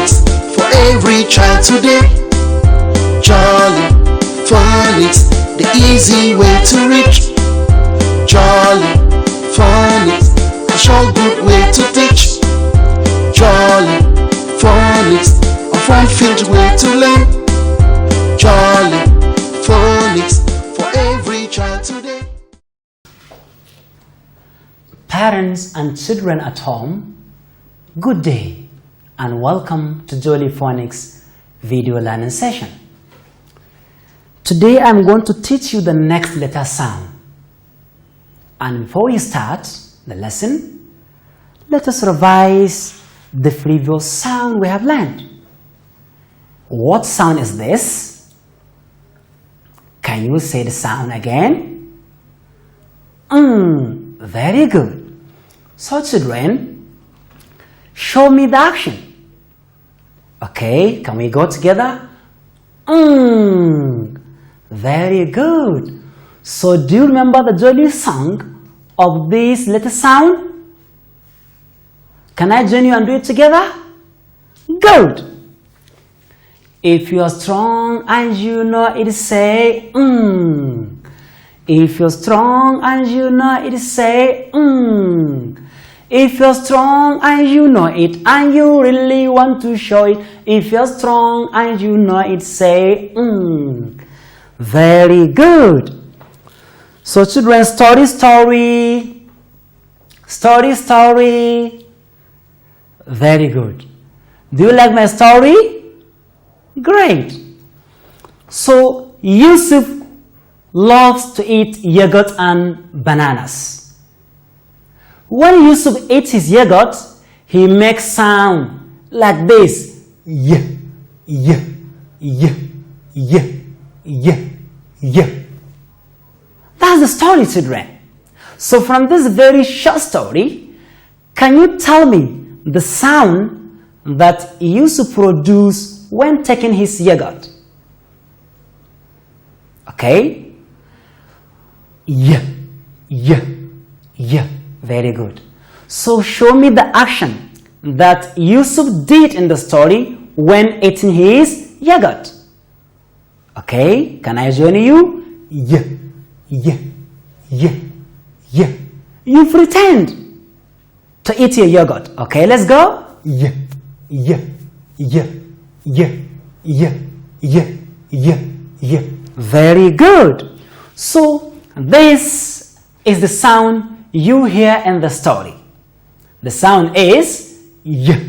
phonics for every child today. Jolly phonics, the easy way to reach. Jolly phonics, a sure good way to teach. Jolly phonics, a fun-filled way to learn. Jolly phonics for every child today. Parents and children at home, good day and welcome to Jolly Phonics video learning session. Today I'm going to teach you the next letter sound. And before we start the lesson, let us revise the previous sound we have learned. What sound is this? Can you say the sound again? Very good. So children, show me the action. Okay, can we go together? Very good. So do you remember the Jolly song of this letter sound? Can I join you and do it together? Good. If you are strong and you know it, say If you're strong and you know it, say If you're strong and you know it and you really want to show it, if you're strong and you know it, say Very good. So children, story. Very good. Do you like my story? Great. So Yusuf loves to eat yogurt and bananas. When Yusuf eats his yogurt, he makes sound like this. Yeah. That's the story, children. So from this very short story, can you tell me the sound that Yusuf produced when taking his yogurt? Okay? Yeah. Very good. So show me the action that Yusuf did in the story when eating his yogurt. Okay? Can I join you? Yeah. You pretend to eat your yogurt. Okay, let's go. Yeah. Very good. So this is the sound you hear in the story. The sound is yeah.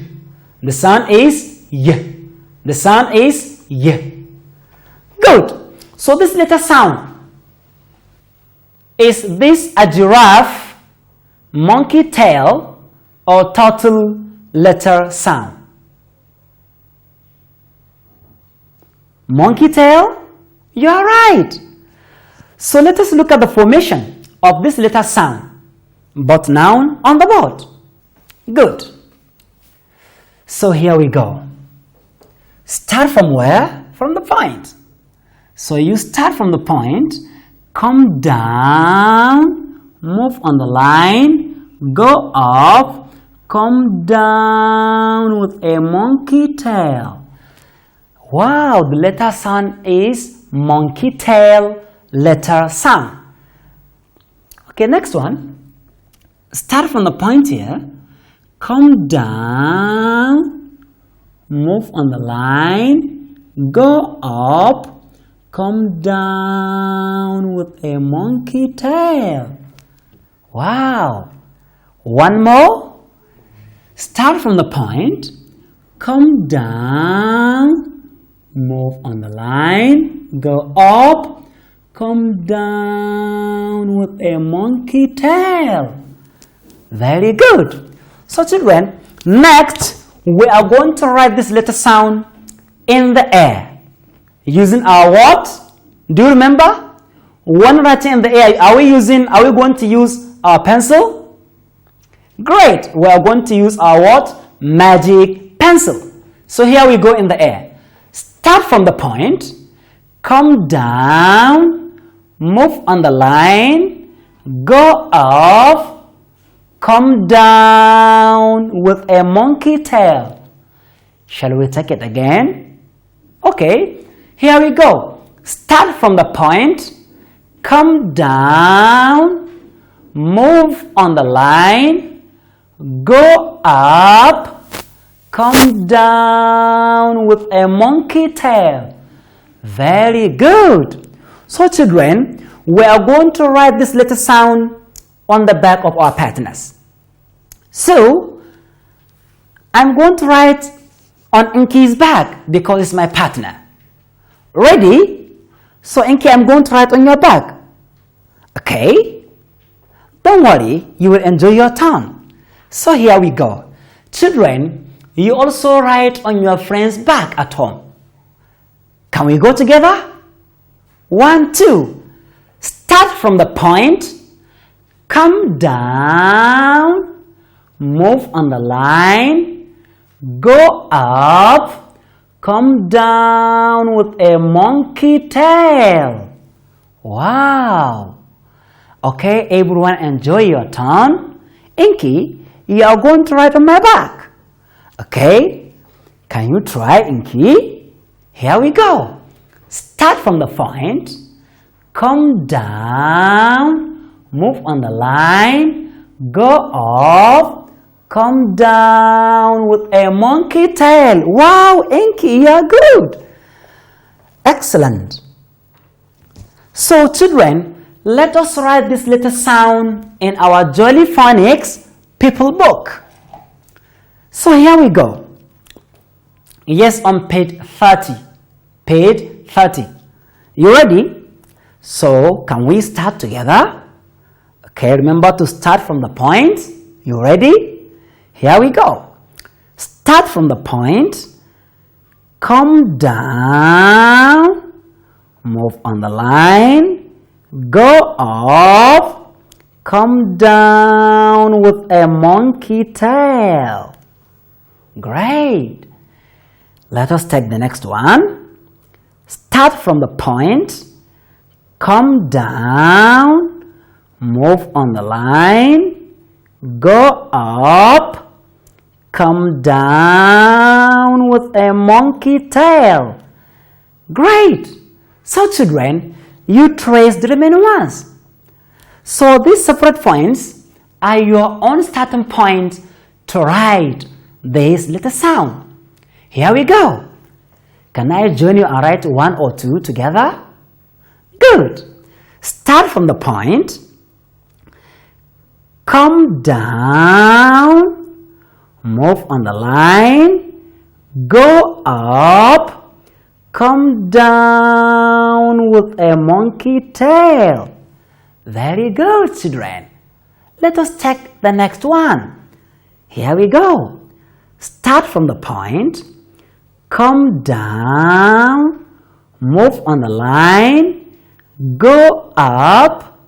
The sound is yeah. The sound is yeah. Good. So this letter sound, is this a giraffe, monkey tail, or turtle letter sound? Monkey tail? You are right. So let us look at the formation of this letter sound, both noun on the board. Good. So here we go. Start from where? From the point. So you start from the point, come down, move on the line, go up, come down with a monkey tail. Wow, the letter sound is monkey tail letter sound. Okay, next one. Start from the point here, come down, move on the line, go up, come down with a monkey tail. Wow. One more. Start from the point, come down, move on the line, go up, come down with a monkey tail. Very good. So children, next we are going to write this letter sound in the air using our what? Do you remember? When writing in the air, are we going to use our pencil? Great. We are going to use our what? Magic pencil. So here we go in the air. Start from the point, come down, move on the line, go up, come down with a monkey tail. Shall we take it again? Okay, here we go. Start from the point, come down, move on the line, go up, come down with a monkey tail. Very good. So children, we are going to write this letter sound on the back of our partners. So, I'm going to write on Inky's back because it's my partner. Ready? So Inky, I'm going to write on your back. Okay? Don't worry, you will enjoy your turn. So here we go. Children, you also write on your friend's back at home. Can we go together? 1, 2. Start from the point, come down, move on the line, go up, come down with a monkey tail. Wow! Okay, everyone enjoy your turn. Inky, you are going to write on my back. Okay, can you try, Inky? Here we go. Start from the point, come down, move on the line, go up, come down with a monkey tail. Wow, Inky, you are good. Excellent. So children, let us write this letter sound in our Jolly Phonics People book. So here we go. Yes, on page 30. Page 30. You ready? So, can we start together? Okay, remember to start from the point. You ready? Here we go. Start from the point. Come down. Move on the line. Go up. Come down with a monkey tail. Great. Let us take the next one. Start from the point, come down, move on the line, go up, come down with a monkey tail. Great! So children, you trace the remaining ones. So these separate points are your own starting point to write this letter sound. Here we go. Can I join you and write 1 or 2 together? Good. Start from the point. Come down. Move on the line. Go up. Come down with a monkey tail. Very good, children. Let us take the next one. Here we go. Start from the point. Come down, move on the line, go up,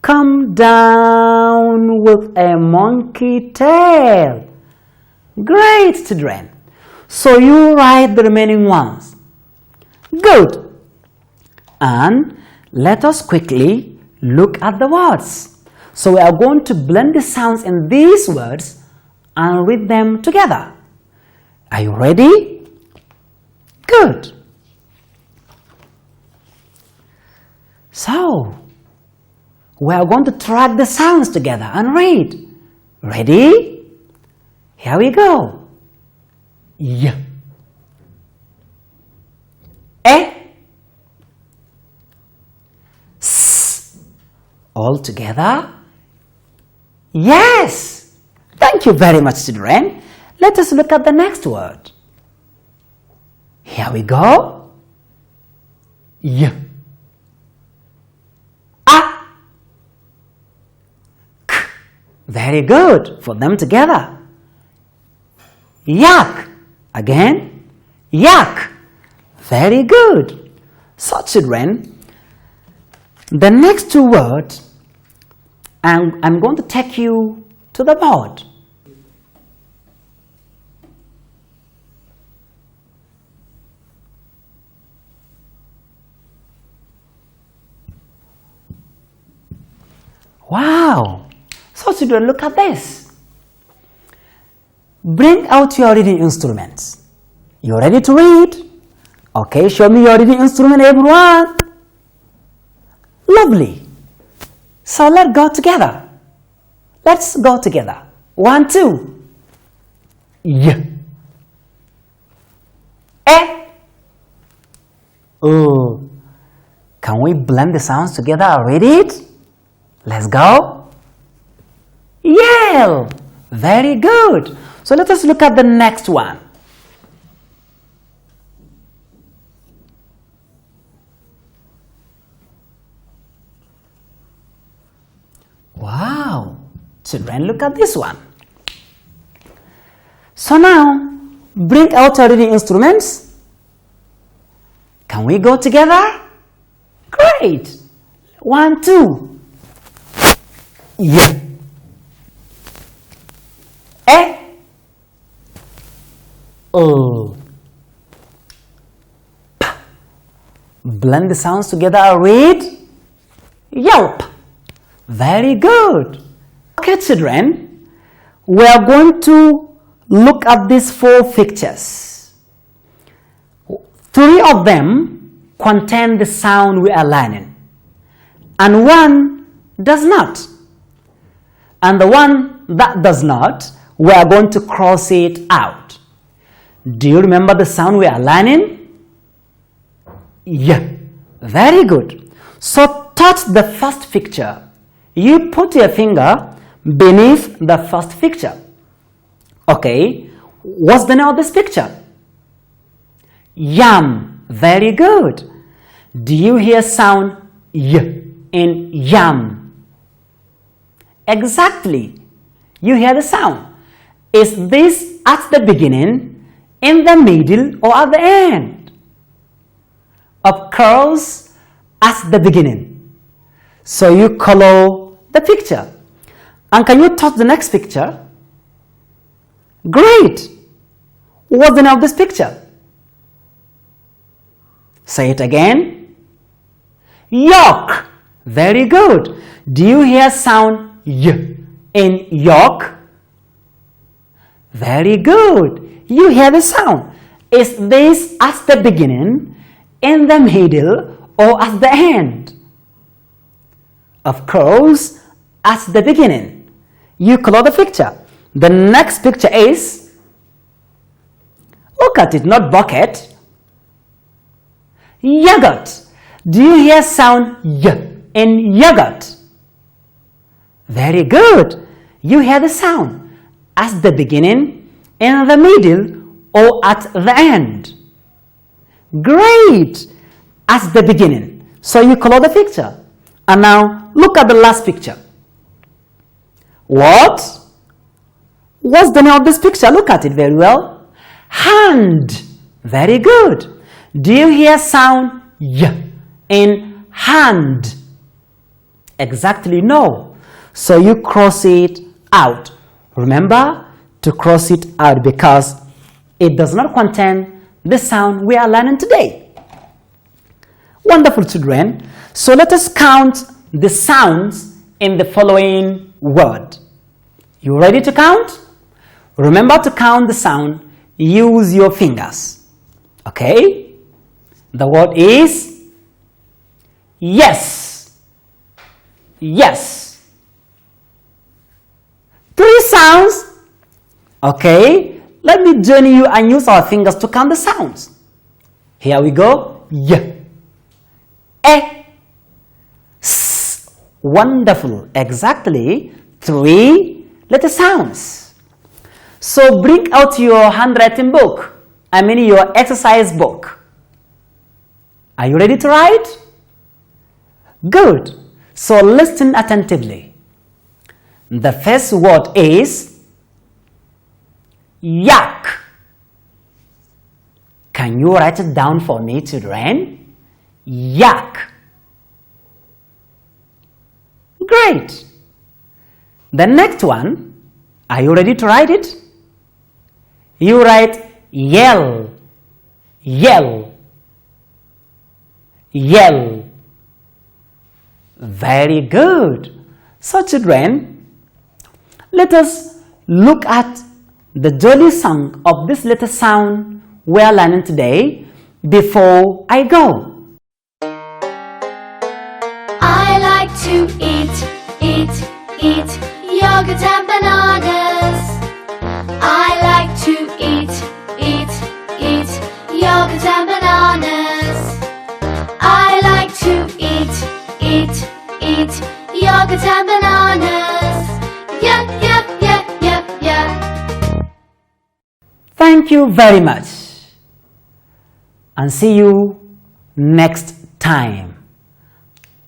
come down with a monkey tail. Great, children. So you write the remaining ones. Good. And let us quickly look at the words. So we are going to blend the sounds in these words and read them together. Are you ready? Good. So, we are going to track the sounds together and read. Ready? Here we go. Y. E. S. All together. Yes. Thank you very much, children. Let us look at the next word. Here we go. Y. A. K. Very good. For them together. Yak. Again. Yak. Very good. So children, the next 2 words, I'm going to take you to the board. Wow! So children, look at this. Bring out your reading instruments. You ready to read? Okay, show me your reading instrument, everyone. Lovely. So let's go together. Let's go together. 1, 2. Y. E. Oh. Can we blend the sounds together and read it? Let's go. Yell. Very good. So let us look at the next one. Wow. Children, look at this one. So now, bring out your reading instruments. Can we go together? Great. 1, 2. Yeah. E. O. P. Blend the sounds together and read. Yelp. Very good. Okay, children, we are going to look at these 4 pictures. 3 of them contain the sound we are learning, and 1 does not. And the one that does not, we are going to cross it out. Do you remember the sound we are learning? Yeah, very good. So touch the first picture. You put your finger beneath the first picture. Okay, what's the name of this picture? Yam. Very good. Do you hear sound y in yam? Exactly. You hear the sound. Is this at the beginning, in the middle, or at the end? Of course, at the beginning. So you color the picture. And can you touch the next picture? Great. What's the name of this picture? Say it again. York. Very good. Do you hear sound y in York? Very good. You hear the sound. Is this at the beginning, in the middle, or at the end? Of course, at the beginning. You color the picture. The next picture is, look at it, not bucket. Yogurt. Do you hear sound y in yogurt? Very good. You hear the sound at the beginning, in the middle, or at the end. Great. At the beginning. So you color the picture. And now look at the last picture. What? What's the name of this picture? Look at it very well. Hand. Very good. Do you hear sound y in hand? Exactly no. So you cross it out. Remember to cross it out because it does not contain the sound we are learning today. Wonderful, children. So let us count the sounds in the following word. You ready to count? Remember to count the sound. Use your fingers. Okay? The word is yes. Yes. 3 sounds. Okay? Let me join you and use our fingers to count the sounds. Here we go. Y. E. S. Wonderful. Exactly 3 letter sounds. So bring out your handwriting book. I mean your exercise book. Are you ready to write? Good. So listen attentively. The first word is yak. Can you write it down for me, children? Yak. Great. The next one, are you ready to write it? You write yell. Yell. Yell. Very good. So children, let us look at the jolly song of this letter sound we are learning today before I go? I like to eat yogurt and bananas. I like to eat yogurt and bananas. I like to eat yogurt and bananas. Yeah. Thank you very much, and see you next time.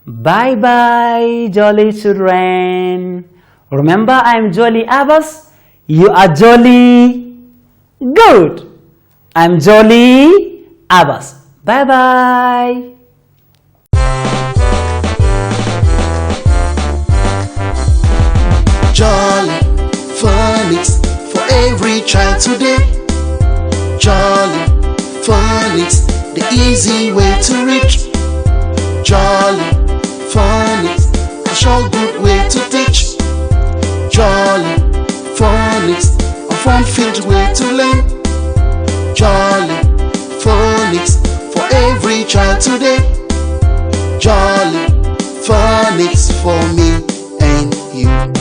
Bye bye, jolly children. Remember, I am Jolly Abbas. You are Jolly. Good. I'm Jolly Abbas. Bye bye. Jolly phonics for every child today. Jolly phonics, the easy way to reach. Jolly phonics, a short good way to teach. Jolly phonics, a fun-filled way to learn. Jolly phonics for every child today. Jolly phonics for me and you.